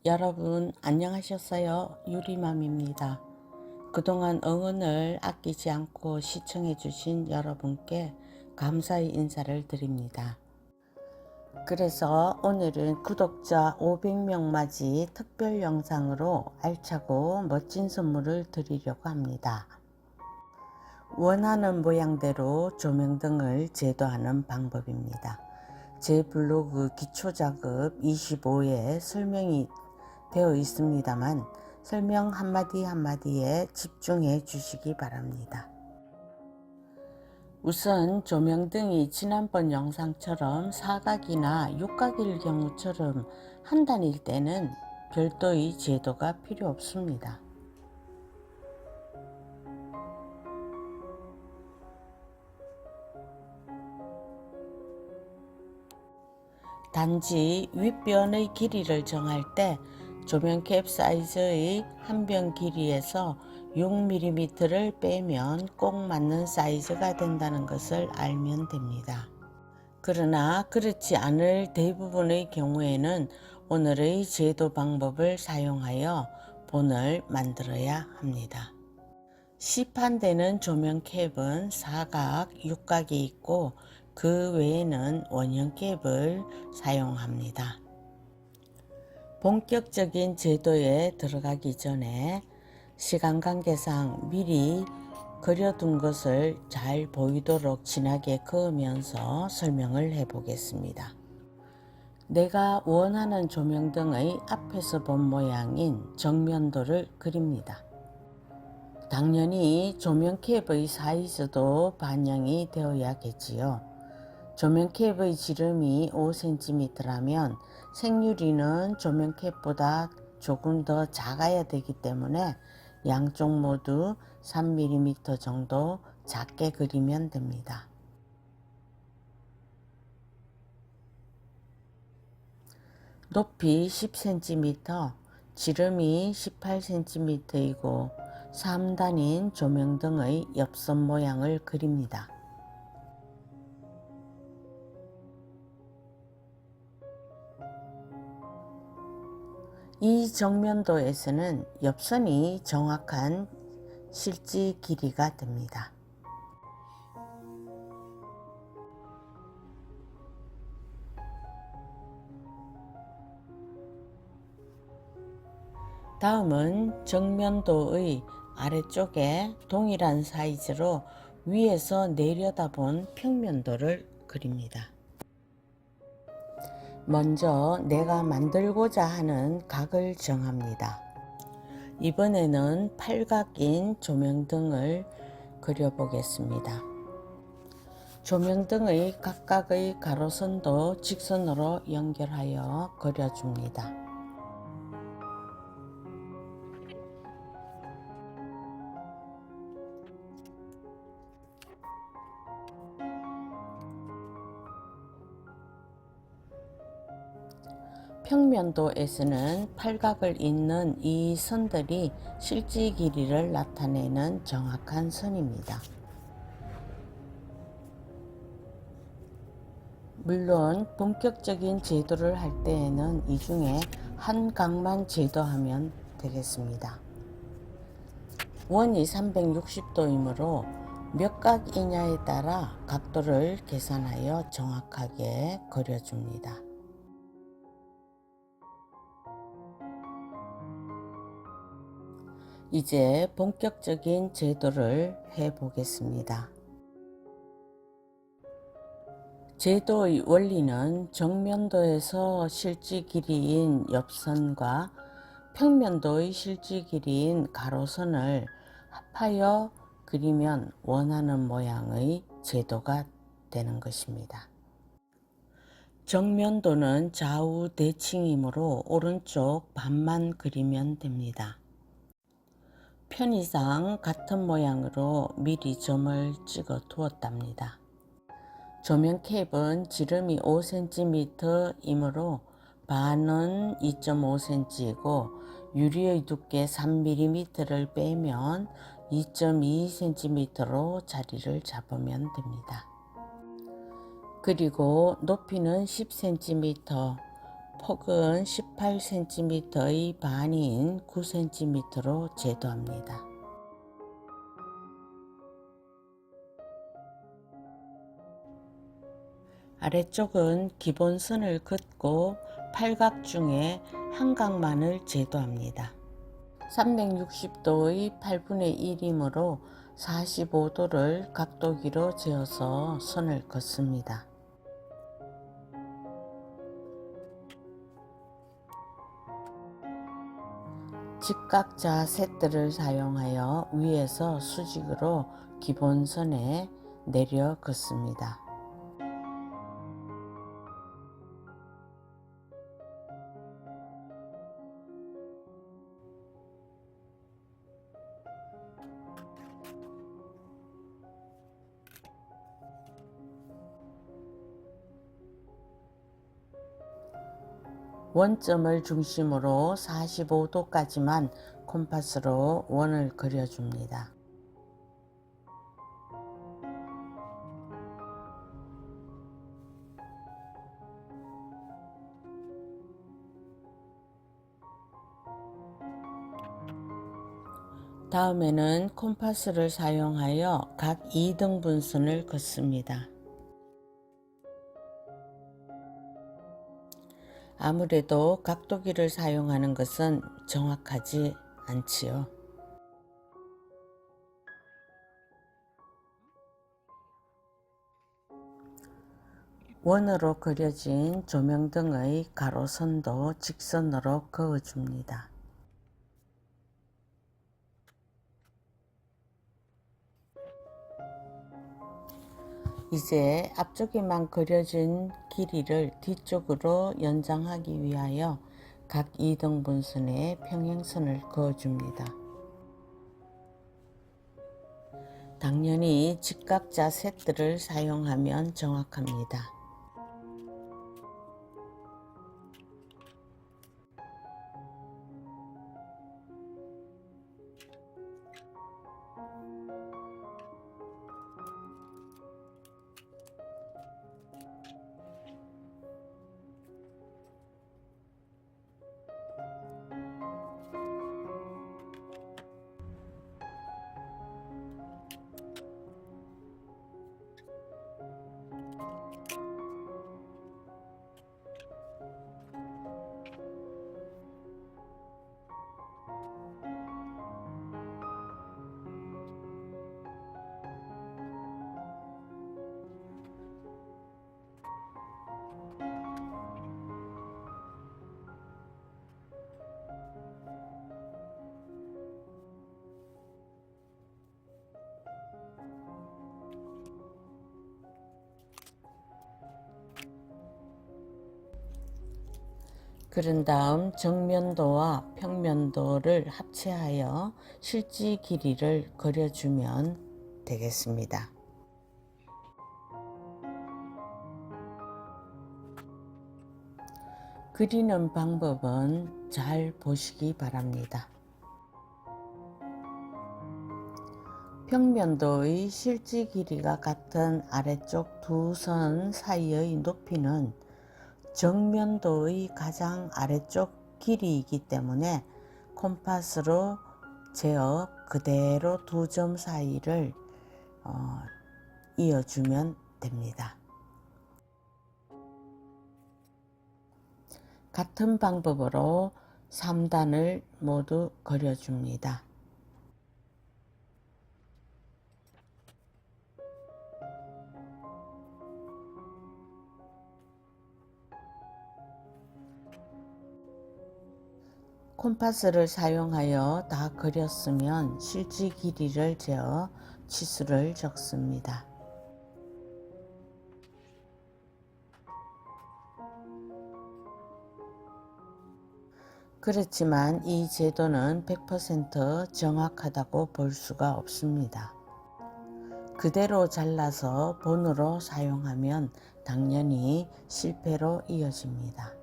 여러분 안녕하셨어요? 유리맘입니다. 그동안 응원을 아끼지 않고 시청해 주신 여러분께 감사의 인사를 드립니다. 그래서 오늘은 구독자 500명 맞이 특별 영상으로 알차고 멋진 선물을 드리려고 합니다. 원하는 모양대로 조명등을 제도하는 방법입니다. 제 블로그 기초작업 25에 설명이 되어 있습니다만 설명 한마디 한마디에 집중해 주시기 바랍니다. 우선 조명등이 지난번 영상처럼 사각이나 육각일 경우처럼 한 단일 때는 별도의 제도가 필요 없습니다. 단지 윗변의 길이를 정할 때 조명캡 사이즈의 한 변 길이에서 6mm를 빼면 꼭 맞는 사이즈가 된다는 것을 알면 됩니다. 그러나 그렇지 않을 대부분의 경우에는 오늘의 제도 방법을 사용하여 본을 만들어야 합니다. 시판되는 조명캡은 사각, 육각이 있고 그 외에는 원형 캡을 사용합니다. 본격적인 제도에 들어가기 전에 시간 관계상 미리 그려둔 것을 잘 보이도록 진하게 그으면서 설명을 해 보겠습니다. 내가 원하는 조명등의 앞에서 본 모양인 정면도를 그립니다. 당연히 조명캡의 사이즈도 반영이 되어야겠지요. 조명캡의 지름이 5cm라면 생유리는 조명캡보다 조금 더 작아야 되기 때문에 양쪽 모두 3mm 정도 작게 그리면 됩니다. 높이 10cm, 지름이 18cm이고 3단인 조명등의 옆선 모양을 그립니다. 이 정면도에서는 옆선이 정확한 실지 길이가 됩니다. 다음은 정면도의 아래쪽에 동일한 사이즈로 위에서 내려다본 평면도를 그립니다. 먼저 내가 만들고자 하는 각을 정합니다. 이번에는 팔각인 조명등을 그려보겠습니다. 조명등의 각각의 가로선도 직선으로 연결하여 그려줍니다. 평면도에서는 팔각을 잇는 이 선들이 실지 길이를 나타내는 정확한 선입니다. 물론 본격적인 제도를 할 때에는 이 중에 한 각만 제도하면 되겠습니다. 원이 360도이므로 몇 각이냐에 따라 각도를 계산하여 정확하게 그려줍니다. 이제 본격적인 제도를 해 보겠습니다. 제도의 원리는 정면도에서 실지 길이인 옆선과 평면도의 실지 길이인 가로선을 합하여 그리면 원하는 모양의 제도가 되는 것입니다. 정면도는 좌우 대칭이므로 오른쪽 반만 그리면 됩니다. 편의상 같은 모양으로 미리 점을 찍어 두었답니다. 조명캡은 지름이 5cm이므로 반은 2.5cm이고 유리의 두께 3mm를 빼면 2.2cm로 자리를 잡으면 됩니다. 그리고 높이는 10cm, 폭은 18cm의 반인 9cm로 제도합니다. 아래쪽은 기본선을 긋고 팔각 중에 한 각만을 제도합니다. 360도의 8분의 1이므로 45도를 각도기로 재어서 선을 긋습니다. 직각자 세트를 사용하여 위에서 수직으로 기본선에 내려 긋습니다. 원점을 중심으로 45도까지만 콤파스로 원을 그려줍니다. 다음에는 콤파스를 사용하여 각 2등분선을 긋습니다. 아무래도 각도기를 사용하는 것은 정확하지 않지요. 원으로 그려진 조명등의 가로선도 직선으로 그어줍니다. 이제 앞쪽에만 그려진 길이를 뒤쪽으로 연장하기 위하여 각 2등분선에 평행선을 그어줍니다. 당연히 직각자 세트를 사용하면 정확합니다. 그런 다음 정면도와 평면도를 합체하여 실지 길이를 그려주면 되겠습니다. 그리는 방법은 잘 보시기 바랍니다. 평면도의 실지 길이가 같은 아래쪽 두 선 사이의 높이는 정면도의 가장 아래쪽 길이이기 때문에 콤파스로 재어 그대로 두 점 사이를 이어주면 됩니다. 같은 방법으로 3단을 모두 그려줍니다. 콤파스를 사용하여 다 그렸으면 실지 길이를 재어 치수를 적습니다. 그렇지만 이 제도는 100% 정확하다고 볼 수가 없습니다. 그대로 잘라서 본으로 사용하면 당연히 실패로 이어집니다.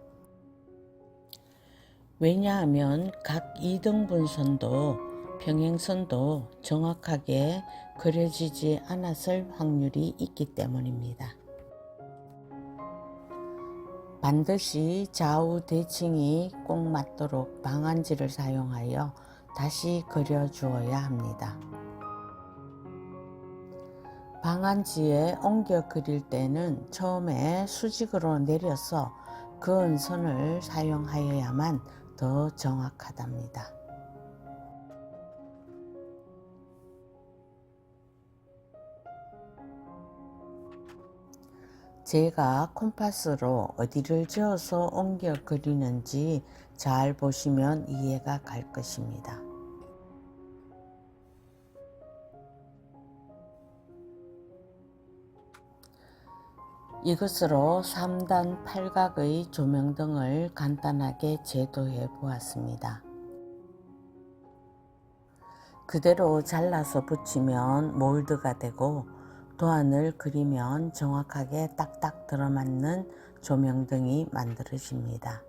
왜냐하면 각 2등분선도 평행선도 정확하게 그려지지 않았을 확률이 있기 때문입니다. 반드시 좌우 대칭이 꼭 맞도록 방한지를 사용하여 다시 그려 주어야 합니다. 방한지에 옮겨 그릴 때는 처음에 수직으로 내려서 그은 선을 사용하여야만 더 정확하답니다. 제가 콤파스로 어디를 저어서 옮겨 그리는지 잘 보시면 이해가 갈 것입니다. 이것으로 3단 팔각의 조명등을 간단하게 제도해 보았습니다. 그대로 잘라서 붙이면 몰드가 되고 도안을 그리면 정확하게 딱딱 들어맞는 조명등이 만들어집니다.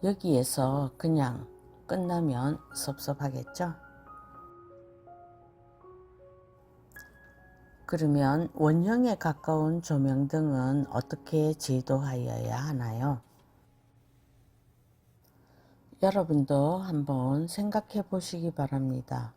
여기에서 그냥 끝나면 섭섭하겠죠? 그러면 원형에 가까운 조명등은 어떻게 제도하여야 하나요? 여러분도 한번 생각해 보시기 바랍니다.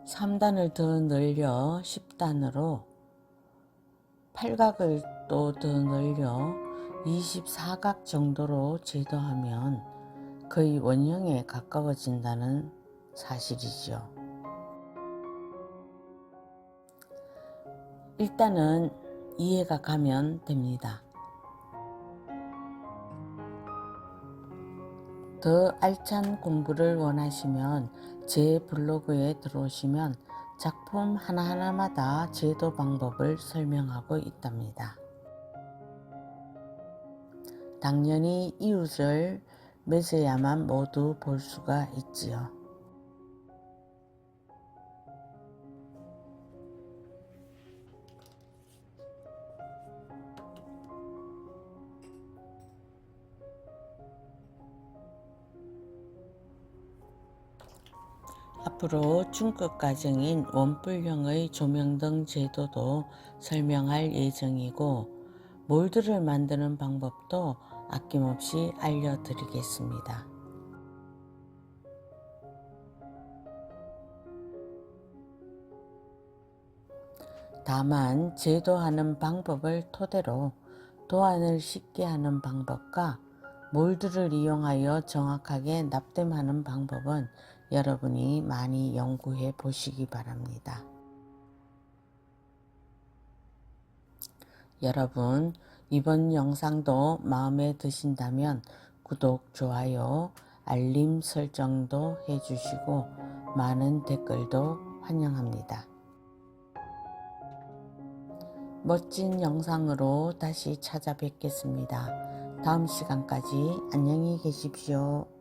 (3단을) 더 늘려 (10단으로) 팔각을 또 더 늘려 (24각) 정도로 제도하면 거의 원형에 가까워진다는 사실이죠. 일단은 이해가 가면 됩니다. 더 알찬 공부를 원하시면 제 블로그에 들어오시면 작품 하나하나마다 제도 방법을 설명하고 있답니다. 당연히 이웃을 맺어야만 모두 볼 수가 있지요. 앞으로 중급 과정인 원뿔형의 조명등 제도도 설명할 예정이고 몰드를 만드는 방법도 아낌없이 알려드리겠습니다. 다만 제도하는 방법을 토대로 도안을 쉽게 하는 방법과 몰드를 이용하여 정확하게 납땜하는 방법은 여러분이 많이 연구해 보시기 바랍니다. 여러분, 이번 영상도 마음에 드신다면 구독, 좋아요, 알림 설정도 해주시고 많은 댓글도 환영합니다. 멋진 영상으로 다시 찾아뵙겠습니다. 다음 시간까지 안녕히 계십시오.